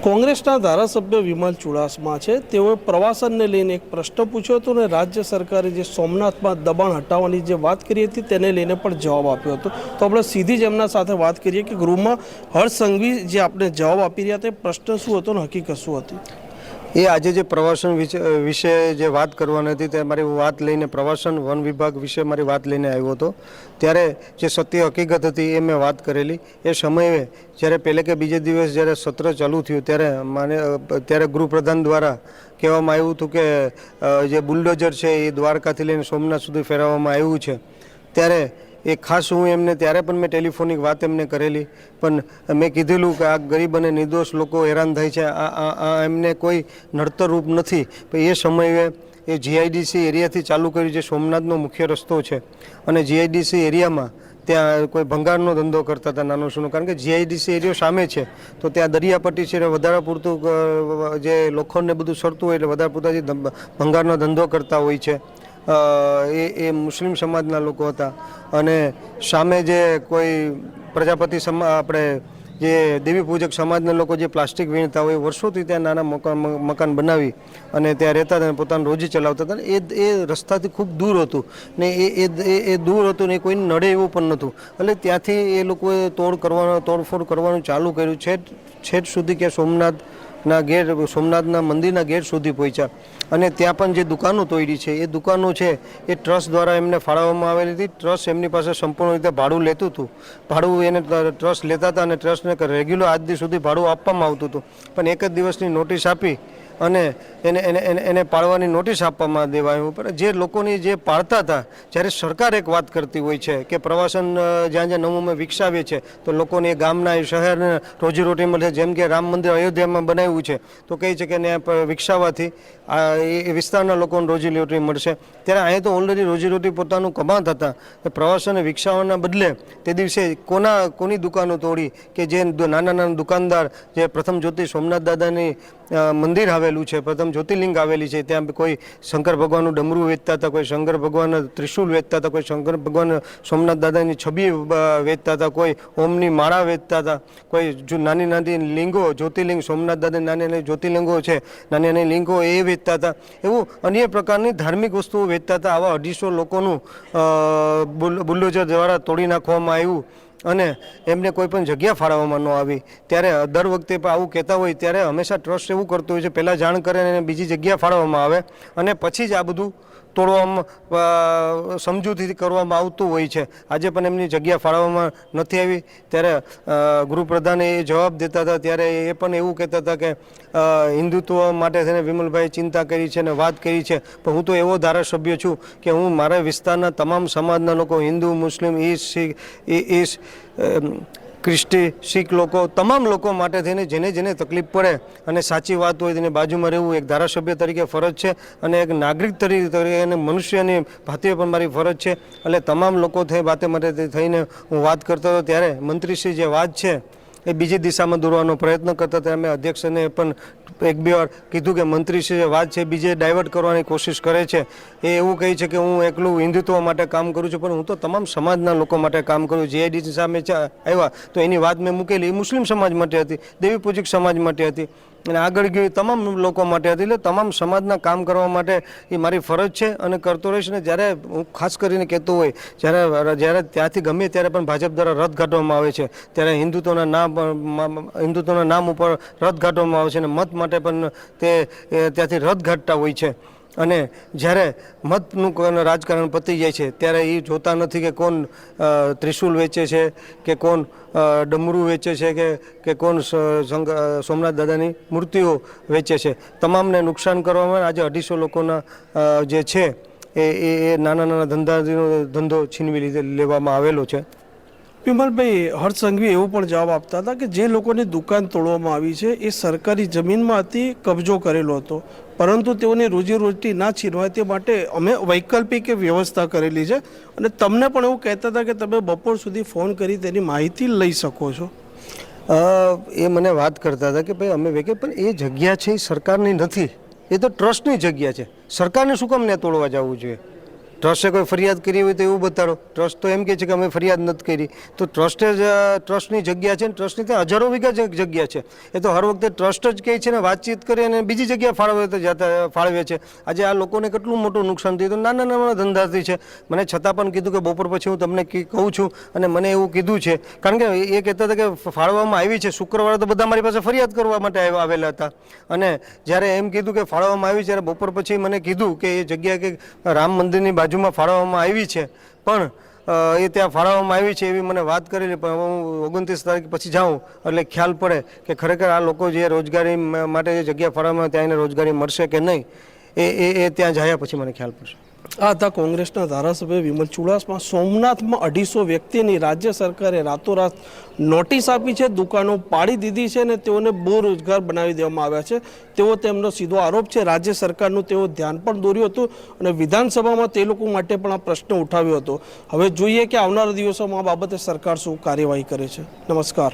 કોંગ્રેસના ધારાસભ્ય વિમલ ચુડાસમા છે, તેઓએ પ્રવાસનને લઈને એક પ્રશ્ન પૂછ્યો હતો અને રાજ્ય સરકારે જે સોમનાથમાં દબાણ હટાવવાની જે વાત કરી હતી તેને લઈને પણ જવાબ આપ્યો હતો। તો આપણે સીધી જ એમના સાથે વાત કરીએ કે ગૃહમાં હર્ષ સંઘવી જે આપણે જવાબ આપી રહ્યા હતા, પ્રશ્ન શું હતો અને હકીકત શું હતી? એ આજે જે પ્રવાસન વિશે જે વાત કરવાની હતી તે મારી વાત લઈને પ્રવાસન વન વિભાગ વિશે મારી વાત લઈને આવ્યો હતો। ત્યારે જે સત્ય હકીકત હતી એ મેં વાત કરેલી। એ સમયે જ્યારે પહેલે કે બીજે દિવસ જ્યારે સત્ર ચાલુ થયું ત્યારે ગૃહપ્રધાન દ્વારા કહેવામાં આવ્યું હતું કે જે બુલડોઝર છે એ દ્વારકાથી લઈને સોમનાથ સુધી ફેરવવામાં આવ્યું છે। ત્યારે એ ખાસ હું એમને ત્યારે પણ મેં ટેલિફોનિક વાત એમને કરેલી, પણ મેં કીધેલું કે આ ગરીબ અને નિર્દોષ લોકો હેરાન થાય છે, આ એમને કોઈ નડતર રૂપ નથી। પણ એ સમયે એ જીઆઈડીસી એરિયાથી ચાલુ કર્યું, જે સોમનાથનો મુખ્ય રસ્તો છે, અને જીઆઈડીસી એરિયામાં ત્યાં કોઈ ભંગારનો ધંધો કરતા હતા નાનો સૂનો, કારણ કે જીઆઈડીસી એરિયો સામે છે તો ત્યાં દરિયાપટ્ટી છે, વધારે પૂરતું જે લોખંડને બધું સરતું હોય એટલે વધારે પૂરતા જે ભંગારનો ધંધો કરતા હોય છે। એ મુસ્લિમ સમાજના લોકો હતા, અને સામે જે કોઈ પ્રજાપતિ આપણે જે દેવી પૂજક સમાજના લોકો જે પ્લાસ્ટિક વીણતા હોય, વર્ષોથી ત્યાં નાના મકાન બનાવી અને ત્યાં રહેતા હતા, પોતાનું રોજી ચલાવતા હતા। એ રસ્તાથી ખૂબ દૂર હતું ને એ દૂર હતું ને કોઈને નડે એવું પણ નહોતું, એટલે ત્યાંથી એ લોકોએ તોડફોડ કરવાનું ચાલુ કર્યું, છેક સુધી કે સોમનાથના મંદિરના ગેટ સુધી પહોંચ્યા। અને ત્યાં પણ જે દુકાનો તોડી છે એ દુકાનો છે એ ટ્રસ્ટ દ્વારા એમને ફાળવવામાં આવેલી હતી। ટ્રસ્ટ એમની પાસે સંપૂર્ણ રીતે ભાડું લેતું હતું, ભાડું એને ટ્રસ્ટ લેતા હતા અને ટ્રસ્ટને રેગ્યુલર આજ દી સુધી ભાડું આપવામાં આવતું હતું, પણ એક જ દિવસની નોટિસ આપી અને એને પાળવાની નોટિસ આપવામાં દેવાયું। પણ જે લોકોની જે પાળતા હતા, જ્યારે સરકાર એક વાત કરતી હોય છે કે પ્રવાસન જ્યાં જ્યાં નવું વિકસાવીએ છે તો લોકોને એ ગામના એ શહેરને રોજીરોટી મળે, જેમ કે રામ મંદિર અયોધ્યામાં બનાવ્યું છે તો કહે છે કે ત્યાં વિકસાવવાથી એ વિસ્તારના લોકોને રોજીરોટી મળશે। ત્યારે અહીંયા તો ઓલરેડી રોજીરોટી પોતાનું કમાતા હતા, પ્રવાસનને વિકસાવવાના બદલે તે દિવસે કોની દુકાનો તોડી કે જે નાના દુકાનદાર, જે પ્રથમ જ્યોતિ સોમનાથ દાદાની મંદિર આવેલું છે, પ્રથમ જ્યોતિર્લિંગ આવેલી છે, ત્યાં કોઈ શંકર ભગવાનનું ડમરું વેચતા હતા, કોઈ શંકર ભગવાનના ત્રિશુલ વેચતા હતા, કોઈ શંકર ભગવાન સોમનાથ દાદાની છબી વેચતા હતા, કોઈ ઓમની માળા વેચતા હતા, કોઈ નાની નાની લિંગો જ્યોતિર્લિંગ સોમનાથ દાદાની નાની નાની જ્યોતિર્લિંગો છે, નાની નાની લિંગો એ વેચતા હતા। એવું અન્ય પ્રકારની ધાર્મિક વસ્તુઓ વેચતા હતા। આવા 250 લોકોનું બુલડોઝર દ્વારા તોડી નાખવામાં આવ્યું અને એમને કોઈ પણ જગ્યા ફાળવવામાં ન આવી। ત્યારે દર વખતે પણ આવું કહેતા હોય ત્યારે હંમેશા ટ્રસ્ટ એવું કરતું હોય છે, પહેલાં જાણ કરે અને બીજી જગ્યા ફાળવવામાં આવે અને પછી જ આ બધું તોડવામાં સમજૂતીથી કરવામાં આવતું હોય છે। આજે પણ એમની જગ્યા ફાળવવામાં નથી આવી। ત્યારે ગૃહપ્રધાને એ જવાબ દેતા હતા ત્યારે એ પણ એવું કહેતા હતા કે હિન્દુત્વ માટે થઈને વિમલભાઈ ચિંતા કરી છે અને વાત કરી છે, પણ હું તો એવો ધારાસભ્ય છું કે હું મારા વિસ્તારના તમામ સમાજના લોકો, હિન્દુ, મુસ્લિમ, ઈસ, ખ્રિસ્તી, શીખ લોકો, તમામ લોકો માટે થઈને જેને તકલીફ પડે અને સાચી વાત હોય તેને બાજુમાં રહેવું એક ધારાસભ્ય તરીકે ફરજ છે, અને એક નાગરિક તરીકે અને મનુષ્યની ભાતીય પણ મારી ફરજ છે। એટલે તમામ લોકો વાતે માટે થઈને હું વાત કરતો હતો ત્યારે મંત્રીશ્રી જે વાત છે એ બીજી દિશામાં દોરવાનો પ્રયત્ન કરતા હતા। અમે અધ્યક્ષને પણ 1-2 વાર કીધું કે મંત્રીશ્રી જે વાત છે બીજે ડાયવર્ટ કરવાની કોશિશ કરે છે, એ એવું કહે છે કે હું એકલું હિન્દુત્વ માટે કામ કરું છું, પણ હું તો તમામ સમાજના લોકો માટે કામ કરું। જીઆઈડીસી સામે આવ્યા તો એની વાત મેં મૂકેલી, એ મુસ્લિમ સમાજ માટે હતી, દેવી પૂજક સમાજ માટે હતી અને આગળ ગયું તમામ લોકો માટે હતી। એટલે તમામ સમાજના કામ કરવા માટે એ મારી ફરજ છે અને કરતો રહીશ। ને જ્યારે હું ખાસ કરીને કહેતો હોય, જ્યારે ત્યાંથી ગમે ત્યારે પણ ભાજપ દ્વારા રથ કાઢવામાં આવે છે, ત્યારે હિન્દુત્વના નામ ઉપર રથ કાઢવામાં આવે છે અને મત માટે પણ તે ત્યાંથી રથ કાઢતા હોય છે। અને જ્યારે મતનું રાજકારણ પતી જાય છે ત્યારે એ જોતા નથી કે કોણ ત્રિશુલ વેચે છે, કે કોણ ડમરું વેચે છે, કે કોણ સોમનાથ દાદાની મૂર્તિઓ વેચે છે। તમામને નુકસાન કરવામાં આજે 250 લોકોના જે છે એ નાના ધંધો છીનવી લેવામાં આવેલો છે। વિમલભાઈ, હર્ષ સંઘવી એવો પણ જવાબ આપતા હતા કે જે લોકોની દુકાન તોડવામાં આવી છે એ સરકારી જમીનમાં હતી, કબજો કરેલો હતો, પરંતુ તેઓને રોજીરોટી ના છીનવાય તે માટે અમે વૈકલ્પિક વ્યવસ્થા કરેલી છે અને તમને પણ એવું કહેતા હતા કે તમે બપોર સુધી ફોન કરી તેની માહિતી લઈ શકો છો। એ મને વાત કરતા હતા કે ભાઈ અમે પણ એ જગ્યા છે એ સરકારની નથી, એ તો ટ્રસ્ટની જગ્યા છે, સરકારને શું કામ ને તોડવા જવું જોઈએ? ટ્રસ્ટે કોઈ ફરિયાદ કરી હોય તો એવું બતાડો. ટ્રસ્ટ તો એમ કહે છે કે અમે ફરિયાદ નથી કરી. તો ટ્રસ્ટે જ ટ્રસ્ટની જગ્યા છે ને ટ્રસ્ટની ત્યાં હજારો વીઘા જગ્યા છે. એ તો હર વખતે ટ્રસ્ટ જ કહે છે ને વાતચીત કરી અને બીજી જગ્યાએ ફાળવે છે. આજે આ લોકોને કેટલું મોટું નુકસાન થયું. તો નાના નાના ધંધાથી છે. મને છતાં પણ કીધું કે બપોર પછી હું તમને કહું છું, અને મને એવું કીધું છે. કારણ કે એ કહેતા હતા કે ફાળવવામાં આવી છે. શુક્રવારે તો બધા મારી પાસે ફરિયાદ કરવા માટે આવેલા હતા. અને જ્યારે એમ કીધું કે ફાળવવામાં આવી ત્યારે બપોર પછી મને કીધું કે એ જગ્યા કે રામ મંદિરની બાજુમાં ફાળવવામાં આવી છે, પણ એ ત્યાં ફાળવવામાં આવી છે એવી મને વાત કરેલી. પણ હું 29 તારીખ પછી જાઉં એટલે ખ્યાલ પડે કે ખરેખર આ લોકો જે રોજગારી માટે જે જગ્યા ફાળવવામાં ત્યાં એને રોજગારી મળશે કે નહીં, એ ત્યાં જાય પછી મને ખ્યાલ પડશે. આ હતા કોંગ્રેસના ધારાસભ્ય વિમલ ચુડાસમા. સોમનાથમાં 250 વ્યક્તિની રાજ્ય સરકારે રાતોરાત નોટિસ આપી છે, દુકાનો પાડી દીધી છે અને તેઓને બેરોજગાર બનાવી દેવામાં આવ્યા છે. તેવો તેમનો સીધો આરોપ છે. રાજ્ય સરકારનું તેઓ ધ્યાન પણ દોર્યું હતું અને વિધાનસભામાં તે લોકો માટે પણ આ પ્રશ્ન ઉઠાવ્યો હતો. હવે જોઈએ કે આવનારા દિવસોમાં આ બાબતે સરકાર શું કાર્યવાહી કરે છે. નમસ્કાર.